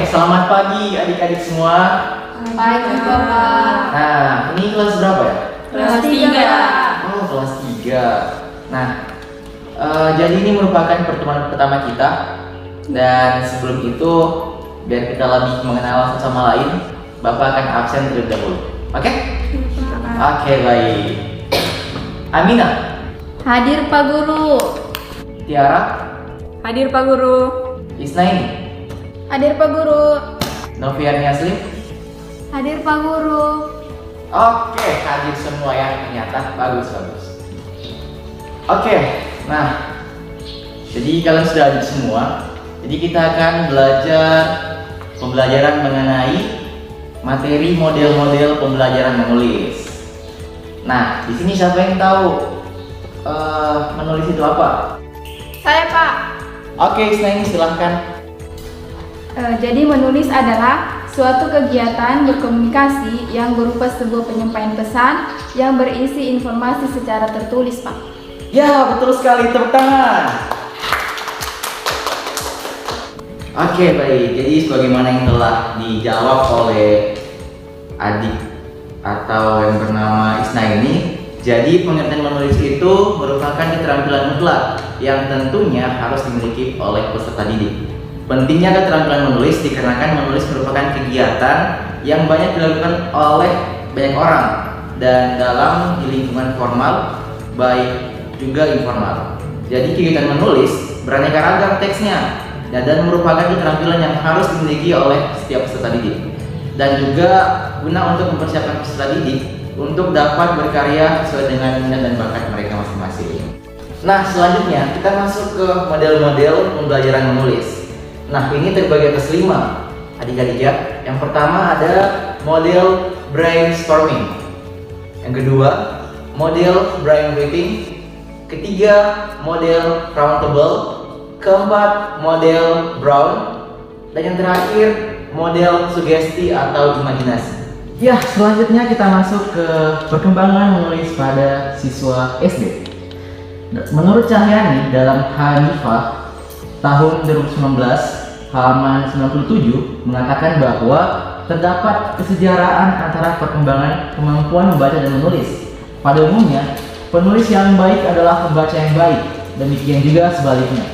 selamat pagi adik-adik semua. Pagi Bapak. Nah, ini kelas berapa ya? Kelas 3. Oh, kelas 3. Nah, jadi ini merupakan pertemuan pertama kita. Dan sebelum itu, biar kita lebih mengenal satu sama lain, Bapak akan absen terlebih dahulu. Oke? Oke, baik. Amina. Hadir Pak Guru. Tiara. Hadir Pak Guru. Isnaini. Hadir Pak Guru. Noviani Aslim. Hadir Pak Guru. Oke, hadir semua ya, ternyata bagus. Oke, nah, jadi kalian sudah hadir semua. Jadi kita akan belajar pembelajaran mengenai materi model-model pembelajaran menulis. Nah, di sini siapa yang tahu menulis itu apa? Saya Pak. Oke, Isnaini silahkan. Jadi menulis adalah suatu kegiatan berkomunikasi yang berupa sebuah penyampaian pesan yang berisi informasi secara tertulis, Pak. Ya, betul sekali, tepuk tangan. Oke, baik. Jadi sebagaimana yang telah dijawab oleh adik atau yang bernama Isnaini, jadi pengertian menulis itu merupakan keterampilan mutlak yang tentunya harus dimiliki oleh peserta didik. Pentingnya keterampilan menulis dikarenakan menulis merupakan kegiatan yang banyak dilakukan oleh banyak orang dan dalam di lingkungan formal baik juga informal. Jadi kegiatan menulis beraneka ragam teksnya dan merupakan keterampilan yang harus dimiliki oleh setiap peserta didik dan juga guna untuk mempersiapkan peserta didik untuk dapat berkarya sesuai dengan minat dan bakat mereka masing-masing. Nah, selanjutnya kita masuk ke model-model pembelajaran menulis. Nah, ini terbagi atas 5 adik-adik ya. Yang pertama ada model brainstorming. Yang kedua, model brainwriting. Ketiga, model roundtable. Keempat, model Brown. Dan yang terakhir, model sugesti atau imajinasi. Ya, selanjutnya kita masuk ke perkembangan menulis pada siswa SD. Menurut Cahyani dalam Hanifah tahun 2019 halaman 97 mengatakan bahwa terdapat kesejaraan antara perkembangan kemampuan membaca dan menulis. Pada umumnya, penulis yang baik adalah pembaca yang baik, demikian juga sebaliknya.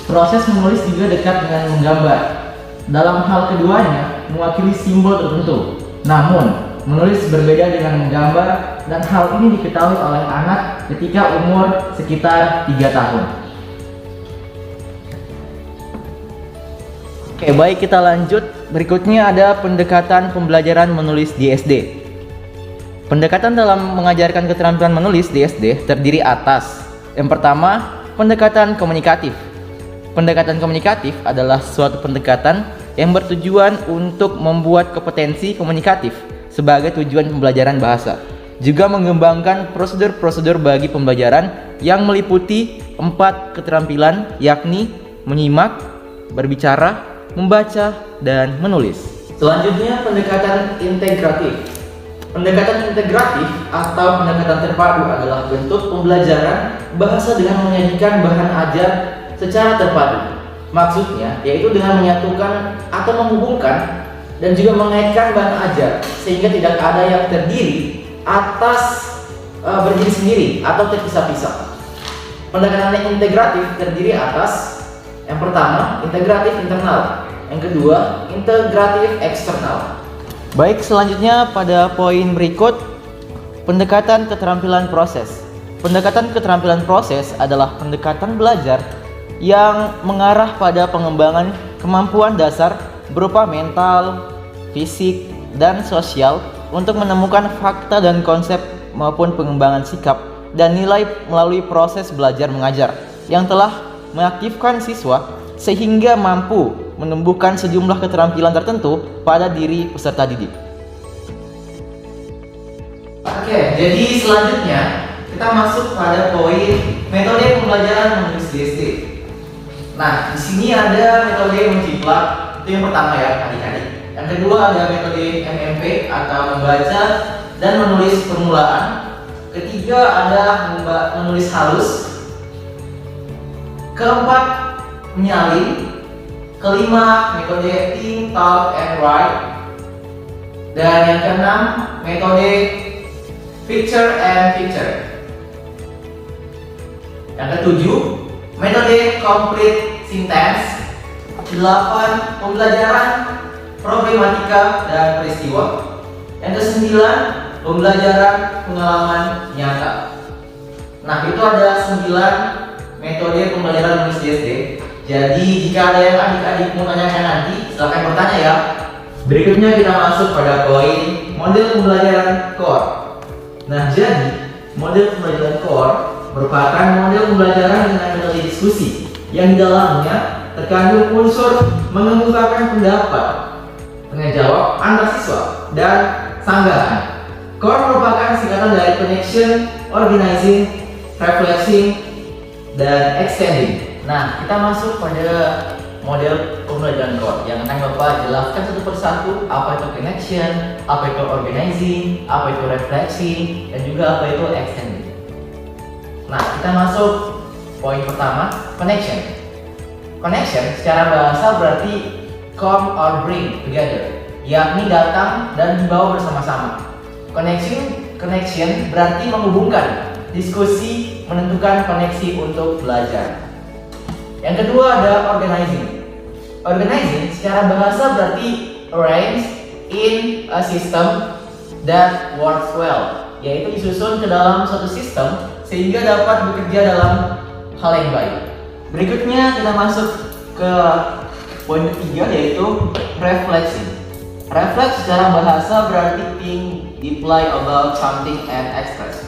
Proses menulis juga dekat dengan menggambar. Dalam hal keduanya mewakili simbol tertentu. Namun, menulis berbeda dengan menggambar dan hal ini diketahui oleh anak ketika umur sekitar 3 tahun. Oke, baik, kita lanjut. Berikutnya ada pendekatan pembelajaran menulis di SD. Pendekatan dalam mengajarkan keterampilan menulis di SD terdiri atas yang pertama, pendekatan komunikatif. Pendekatan komunikatif adalah suatu pendekatan yang bertujuan untuk membuat kompetensi komunikatif sebagai tujuan pembelajaran bahasa. Juga mengembangkan prosedur-prosedur bagi pembelajaran yang meliputi 4 keterampilan, yakni menyimak, berbicara, membaca, dan menulis. Selanjutnya pendekatan integratif. Pendekatan integratif atau pendekatan terpadu adalah bentuk pembelajaran bahasa dengan menyajikan bahan ajar secara terpadu. Maksudnya yaitu dengan menyatukan atau menghubungkan dan juga mengaitkan bahan ajar sehingga tidak ada yang terdiri atas berdiri sendiri atau terpisah-pisah. Pendekatan integratif terdiri atas yang pertama, integratif internal. Yang kedua, integratif eksternal. Baik, selanjutnya pada poin berikut, pendekatan keterampilan proses. Pendekatan keterampilan proses adalah pendekatan belajar yang mengarah pada pengembangan kemampuan dasar berupa mental, fisik, dan sosial untuk menemukan fakta dan konsep maupun pengembangan sikap dan nilai melalui proses belajar mengajar yang telah mengaktifkan siswa sehingga mampu menumbuhkan sejumlah keterampilan tertentu pada diri peserta didik. Oke, jadi selanjutnya kita masuk pada poin metode pembelajaran menulis di SD. Nah, di sini ada metode menjiplak, itu yang pertama ya adik-adik. Yang kedua ada metode MMP atau membaca dan menulis permulaan. Ketiga ada menulis halus. Keempat, menyalin. kelima, metode think, talk, and write. Dan yang keenam, metode picture and picture. Yang ketujuh, metode complete sentence. 8, pembelajaran problematika dan peristiwa. Yang kesembilan, pembelajaran pengalaman nyata. Nah, itu ada 9 metode pembelajaran menulis di SD. Jadi jika ada yang adik-adik mau tanyakan nanti, silahkan bertanya ya. Berikutnya kita masuk pada poin model pembelajaran core. Nah, jadi model pembelajaran core merupakan model pembelajaran dengan metode diskusi yang di dalamnya terkandung unsur mengemukakan pendapat, tanya jawab antar siswa, dan sanggahan. Core merupakan singkatan dari connection, organizing, reflecting, dan extending. Nah, kita masuk pada model pembelajaran core yang akan Bapak jelaskan satu persatu apa itu connection, apa itu organizing, apa itu reflecting, dan juga apa itu extending. Nah, kita masuk poin pertama, connection. Connection secara bahasa berarti come or bring together, yakni datang dan dibawa bersama-sama. Connection berarti menghubungkan, diskusi, menentukan koneksi untuk belajar. Yang kedua ada organizing. Organizing secara bahasa berarti arrange in a system that works well, yaitu disusun ke dalam suatu sistem sehingga dapat bekerja dalam hal yang baik. Berikutnya kita masuk ke poin ketiga, yaitu reflection. Reflect secara bahasa berarti think deeply about something and express,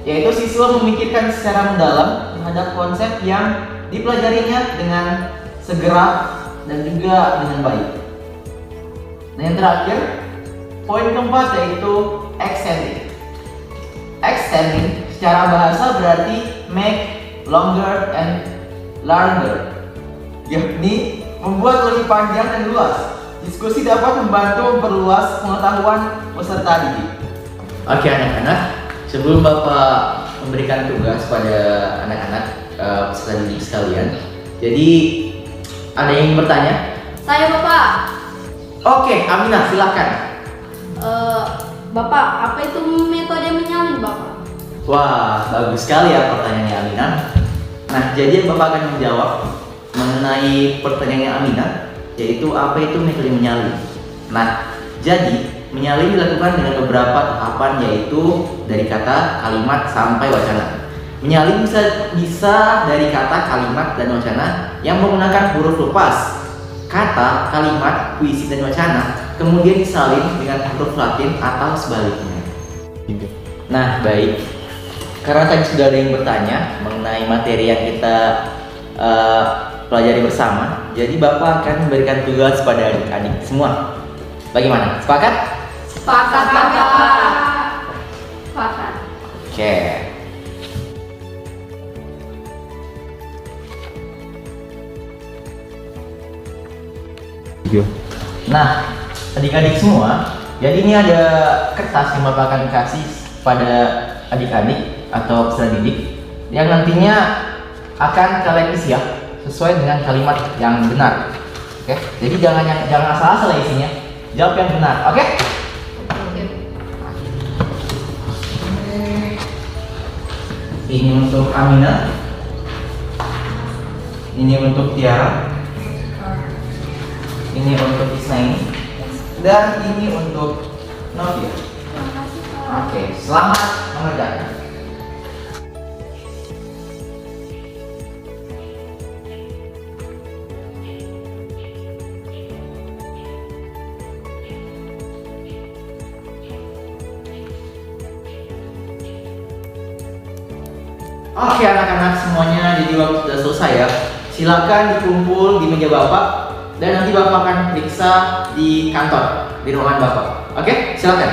yaitu siswa memikirkan secara mendalam terhadap konsep yang dipelajarinya dengan segera dan juga dengan baik. Dan yang terakhir, poin keempat yaitu extending. Extending secara bahasa berarti make longer and larger, yakni membuat lebih panjang dan luas. Diskusi dapat membantu memperluas pengetahuan peserta didik. Oke anak-anak, sebelum Bapak memberikan tugas pada anak-anak peserta didik sekalian, jadi ada yang ingin bertanya? Saya Bapak. Oke, Aminah silakan. Bapak, apa itu metode menyalin Bapak? Wah, bagus sekali ya pertanyaannya Aminah. Nah, jadi Bapak akan menjawab mengenai pertanyaannya Aminah, yaitu apa itu metode menyalin. Nah, jadi menyalin dilakukan dengan beberapa tahapan, yaitu dari kata, kalimat, sampai wacana. Menyalin bisa dari kata, kalimat, dan wacana yang menggunakan huruf lepas. Kata, kalimat, puisi, dan wacana kemudian disalin dengan huruf Latin atau sebaliknya. Nah, baik. Karena tadi sudah ada yang bertanya mengenai materi yang kita pelajari bersama, jadi Bapak akan memberikan tugas pada adik-adik semua. Bagaimana? Sepakat? Sepakat Bapak. Sepakat. Oke. Nah, adik-adik semua, jadi ini ada kertas yang Bapak akan kasih pada adik-adik atau peserta didik yang nantinya akan kalian isi ya sesuai dengan kalimat yang benar. Oke, jadi jangan asal-asal isinya, jawab yang benar. Oke? Ini untuk Aminah, ini untuk Tiara, ini untuk Isnaini, dan ini untuk Novia. Oke, selamat mengerjakan. Oke anak-anak semuanya, jadi waktu sudah selesai ya. Silakan dikumpul di meja Bapak dan nanti Bapak akan periksa di kantor, di ruangan Bapak. Oke, silakan.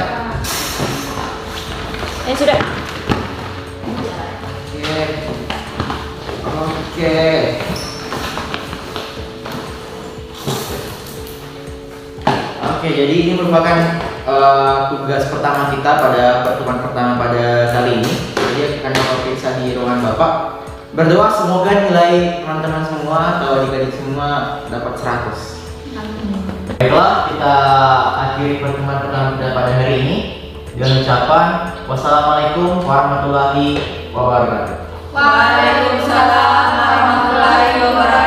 Sudah. Oke. Oke, jadi ini merupakan tugas pertama kita pada pertemuan pertama pada kali ini. Jadi akan Bapak periksa di ruangan Bapak. Berdoa semoga nilai teman-teman semua atau adik-adik semua dapat 100. Baiklah, kita akhiri pertemuan pertama kita pada hari ini dengan ucapan wassalamualaikum warahmatullahi wabarakatuh. Waalaikumsalam warahmatullahi wabarakatuh.